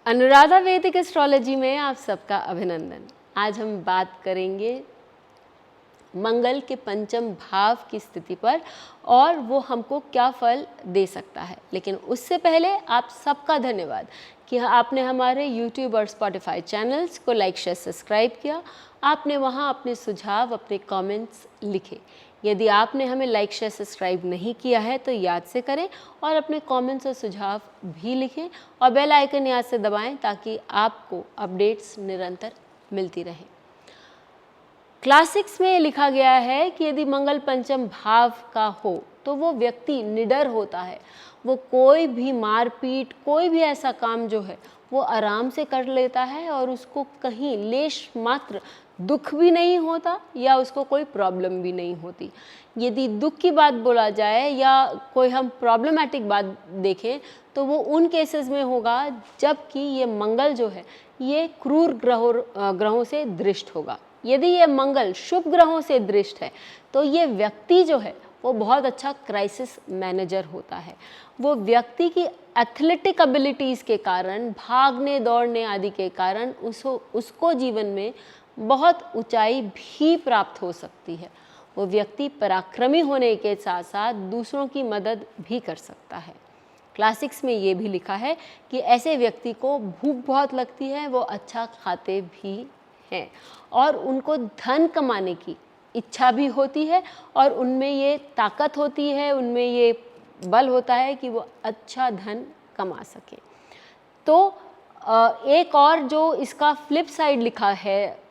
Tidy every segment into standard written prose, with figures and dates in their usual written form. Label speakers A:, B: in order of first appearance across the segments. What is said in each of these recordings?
A: अनुराधा वैदिक एस्ट्रोलॉजी में आप सबका अभिनंदन। आज हम बात करेंगे मंगल के पंचम भाव की स्थिति पर और वो हमको क्या फल दे सकता है। लेकिन उससे पहले आप सबका धन्यवाद कि आपने हमारे YouTube और Spotify चैनल्स को लाइक शेयर सब्सक्राइब किया। आपने वहाँ अपने सुझाव, अपने कमेंट्स लिखे। यदि आपने हमें लाइक शेयर सब्सक्राइब नहीं किया है तो याद से करें और अपने कमेंट्स और सुझाव भी लिखें और बेल आइकन याद से दबाएं ताकि आपको अपडेट्स निरंतर मिलती रहें। क्लास 6 में लिखा गया है कि यदि मंगल पंचम भाव का हो तो वो व्यक्ति निडर होता है। वो कोई भी मारपीट, कोई भी ऐसा काम जो है वो आराम से कर लेता है और उसको कहीं लेश मात्र दुख भी नहीं होता या उसको कोई प्रॉब्लम भी नहीं होती। यदि दुख की बात बोला जाए या कोई हम प्रॉब्लमेटिक बात देखें तो वो उन केसेस में होगा जबकि ये मंगल जो है ये क्रूर ग्रहों से दृष्ट होगा। यदि ये मंगल शुभ ग्रहों से दृष्ट है तो ये व्यक्ति जो है वो बहुत अच्छा क्राइसिस मैनेजर होता है। वो व्यक्ति की एथलेटिक एबिलिटीज़ के कारण, भागने दौड़ने आदि के कारण उसको जीवन में बहुत ऊंचाई भी प्राप्त हो सकती है। वो व्यक्ति पराक्रमी होने के साथ साथ दूसरों की मदद भी कर सकता है। क्लासिक्स में ये भी लिखा है कि ऐसे व्यक्ति को भूख बहुत लगती है, वो अच्छा खाते भी हैं और उनको धन कमाने की इच्छा भी होती है और उनमें ये ताकत होती है, उनमें ये बल होता है कि वो अच्छा धन कमा सके। तो एक और जो इसका फ्लिप साइड लिखा है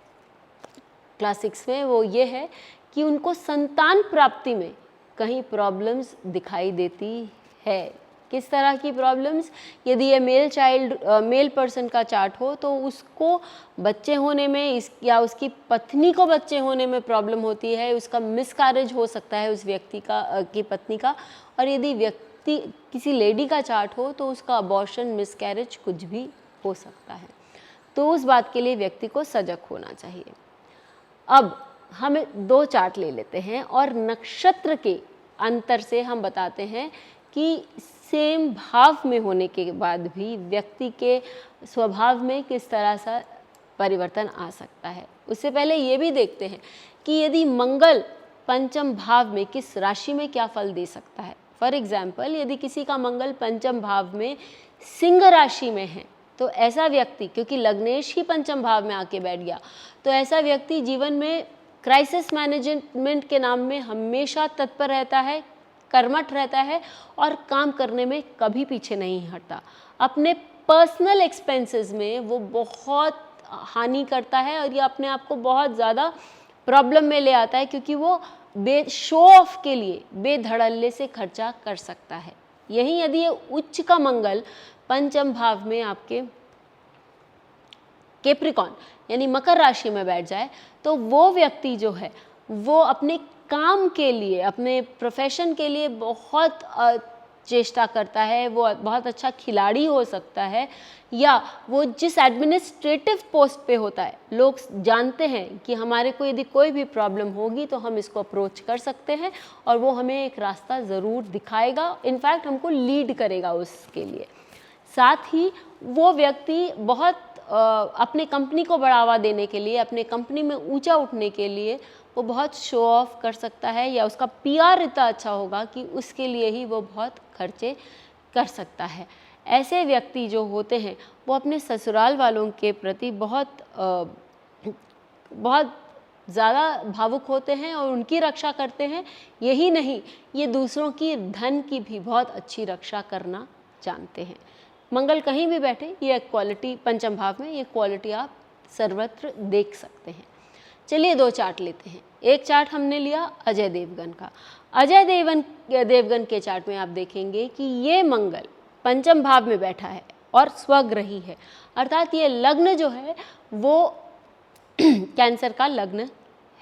A: क्लासिक्स में वो ये है कि उनको संतान प्राप्ति में कहीं प्रॉब्लम्स दिखाई देती है। किस तरह की प्रॉब्लम्स? यदि ये मेल पर्सन का चार्ट हो तो उसको बच्चे होने में या उसकी पत्नी को बच्चे होने में प्रॉब्लम होती है, उसका मिसकैरेज हो सकता है उस व्यक्ति की पत्नी का। और यदि व्यक्ति किसी लेडी का चार्ट हो तो उसका अबॉर्शन, मिसकैरेज कुछ भी हो सकता है। तो उस बात के लिए व्यक्ति को सजग होना चाहिए। अब हम 2 चार्ट ले लेते हैं और नक्षत्र के अंतर से हम बताते हैं कि सेम भाव में होने के बाद भी व्यक्ति के स्वभाव में किस तरह से परिवर्तन आ सकता है। उससे पहले ये भी देखते हैं कि यदि मंगल पंचम भाव में किस राशि में क्या फल दे सकता है। फॉर एग्जाम्पल, यदि किसी का मंगल पंचम भाव में सिंह राशि में है तो ऐसा व्यक्ति, क्योंकि लग्नेश ही पंचम भाव में आके बैठ गया, तो ऐसा व्यक्ति जीवन में क्राइसिस मैनेजमेंट के नाम में हमेशा तत्पर रहता है, कर्मठ रहता है और काम करने में कभी पीछे नहीं हटता। अपने पर्सनल एक्सपेंसेस में वो बहुत हानि करता है और ये अपने आप को बहुत ज़्यादा प्रॉब्लम में ले आता है क्योंकि वो शो ऑफ के लिए बेधड़ल्ले से खर्चा कर सकता है। यही यदि ये उच्च का मंगल पंचम भाव में आपके कैप्रिकॉर्न यानी मकर राशि में बैठ जाए तो वो व्यक्ति जो है वो अपने काम के लिए, अपने प्रोफेशन के लिए बहुत चेष्टा करता है। वो बहुत अच्छा खिलाड़ी हो सकता है या वो जिस एडमिनिस्ट्रेटिव पोस्ट पे होता है, लोग जानते हैं कि हमारे को यदि कोई भी प्रॉब्लम होगी तो हम इसको अप्रोच कर सकते हैं और वो हमें एक रास्ता ज़रूर दिखाएगा, इनफैक्ट हमको लीड करेगा उसके लिए। साथ ही वो व्यक्ति बहुत अपने कंपनी को बढ़ावा देने के लिए, अपने कंपनी में ऊंचा उठने के लिए वो बहुत शो ऑफ कर सकता है या उसका पीआर इतना अच्छा होगा कि उसके लिए ही वो बहुत खर्चे कर सकता है। ऐसे व्यक्ति जो होते हैं वो अपने ससुराल वालों के प्रति बहुत ज़्यादा भावुक होते हैं और उनकी रक्षा करते हैं। यही नहीं, ये दूसरों की धन की भी बहुत अच्छी रक्षा करना जानते हैं। मंगल कहीं भी बैठे, ये क्वालिटी पंचम भाव में, ये क्वालिटी आप सर्वत्र देख सकते हैं। चलिए 2 चार्ट लेते हैं। एक चार्ट हमने लिया अजय देवगन का। अजय देवगन के चार्ट में आप देखेंगे कि ये मंगल पंचम भाव में बैठा है और स्वग्रही है, अर्थात ये लग्न जो है वो कैंसर का लग्न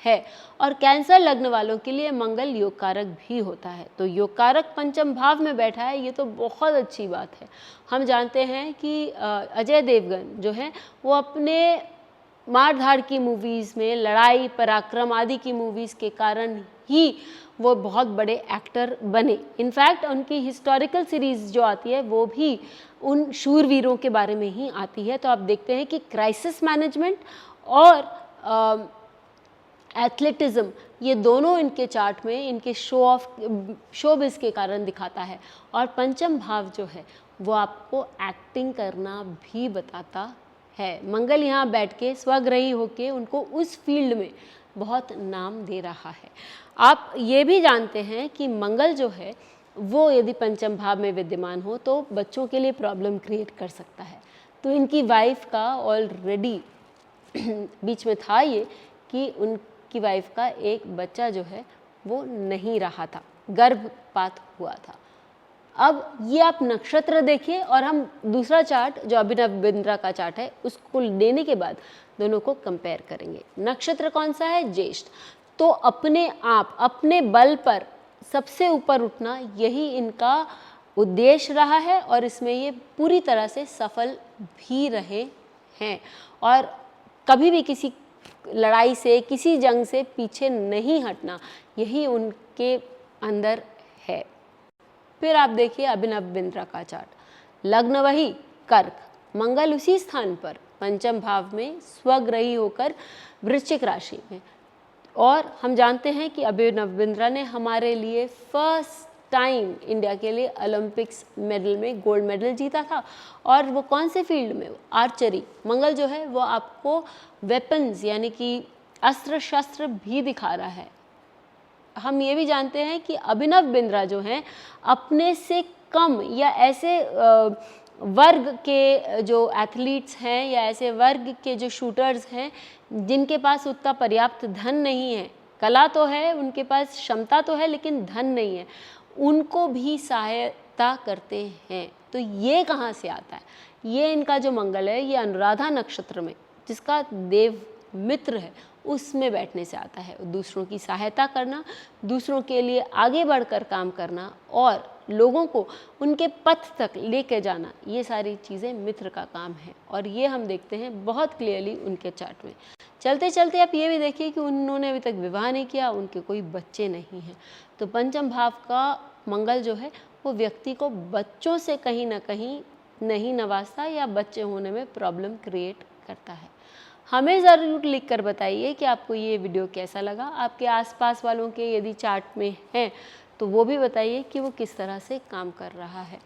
A: है और कैंसर लग्न वालों के लिए मंगल योग कारक भी होता है। तो योग कारक पंचम भाव में बैठा है, ये तो बहुत अच्छी बात है। हम जानते हैं कि अजय देवगन जो है वो अपने मार धाड़ की मूवीज़ में, लड़ाई पराक्रम आदि की मूवीज़ के कारण ही वो बहुत बड़े एक्टर बने। इनफैक्ट उनकी हिस्टोरिकल सीरीज़ जो आती है वो भी उन शूरवीरों के बारे में ही आती है। तो आप देखते हैं कि क्राइसिस मैनेजमेंट और एथलेटिज्म, ये दोनों इनके चार्ट में इनके शोबिस के कारण दिखाता है। और पंचम भाव जो है वो आपको एक्टिंग करना भी बताता है। मंगल यहाँ बैठ के स्वग्रही होके उनको उस फील्ड में बहुत नाम दे रहा है। आप ये भी जानते हैं कि मंगल जो है वो यदि पंचम भाव में विद्यमान हो तो बच्चों के लिए प्रॉब्लम क्रिएट कर सकता है। तो इनकी वाइफ का ऑलरेडी बीच में था ये कि उनकी वाइफ का एक बच्चा जो है वो नहीं रहा था, गर्भपात हुआ था। अब ये आप नक्षत्र देखिए और हम दूसरा चार्ट जो अभिनव बिंद्रा का चार्ट है उसको लेने के बाद दोनों को कंपेयर करेंगे। नक्षत्र कौन सा है? ज्येष्ठ। तो अपने आप अपने बल पर सबसे ऊपर उठना यही इनका उद्देश्य रहा है और इसमें ये पूरी तरह से सफल भी रहे हैं और कभी भी किसी लड़ाई से, किसी जंग से पीछे नहीं हटना, यही उनके अंदर है। फिर आप देखिए अभिनव बिंद्रा का चार्ट, लग्न वही कर्क, मंगल उसी स्थान पर पंचम भाव में स्वग्रही होकर वृश्चिक राशि में। और हम जानते हैं कि अभिनव बिंद्रा ने हमारे लिए फर्स्ट टाइम इंडिया के लिए ओलंपिक्स मेडल में गोल्ड मेडल जीता था। और वो कौन से फील्ड में? आर्चरी। मंगल जो है वो आपको वेपन्स यानी कि अस्त्र शस्त्र भी दिखा रहा है। हम ये भी जानते हैं कि अभिनव बिंद्रा जो हैं अपने से कम या ऐसे वर्ग के जो एथलीट्स हैं या ऐसे वर्ग के जो शूटर्स हैं जिनके पास उतना पर्याप्त धन नहीं है, कला तो है उनके पास, क्षमता तो है, लेकिन धन नहीं है, उनको भी सहायता करते हैं। तो ये कहाँ से आता है? ये इनका जो मंगल है ये अनुराधा नक्षत्र में, जिसका देव मित्र है, उसमें बैठने से आता है। दूसरों की सहायता करना, दूसरों के लिए आगे बढ़कर काम करना और लोगों को उनके पथ तक लेके जाना, ये सारी चीज़ें मित्र का काम है। और ये हम देखते हैं बहुत क्लियरली उनके चार्ट में। चलते चलते आप ये भी देखिए कि उन्होंने अभी तक विवाह नहीं किया, उनके कोई बच्चे नहीं हैं। तो पंचम भाव का मंगल जो है वो व्यक्ति को बच्चों से कहीं ना कहीं नहीं नवाजता या बच्चे होने में प्रॉब्लम क्रिएट करता है। हमें ज़रूर लिख कर बताइए कि आपको ये वीडियो कैसा लगा। आपके आसपास वालों के यदि चार्ट में हैं तो वो भी बताइए कि वो किस तरह से काम कर रहा है।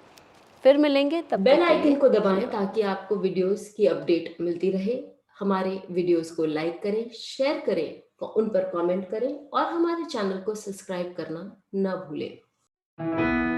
A: फिर मिलेंगे, तब
B: बेल आइकन को दबाएं ताकि आपको वीडियोस की अपडेट मिलती रहे। हमारे वीडियोस को लाइक करें, शेयर करें, उन पर कमेंट करें और हमारे चैनल को सब्सक्राइब करना न भूलें।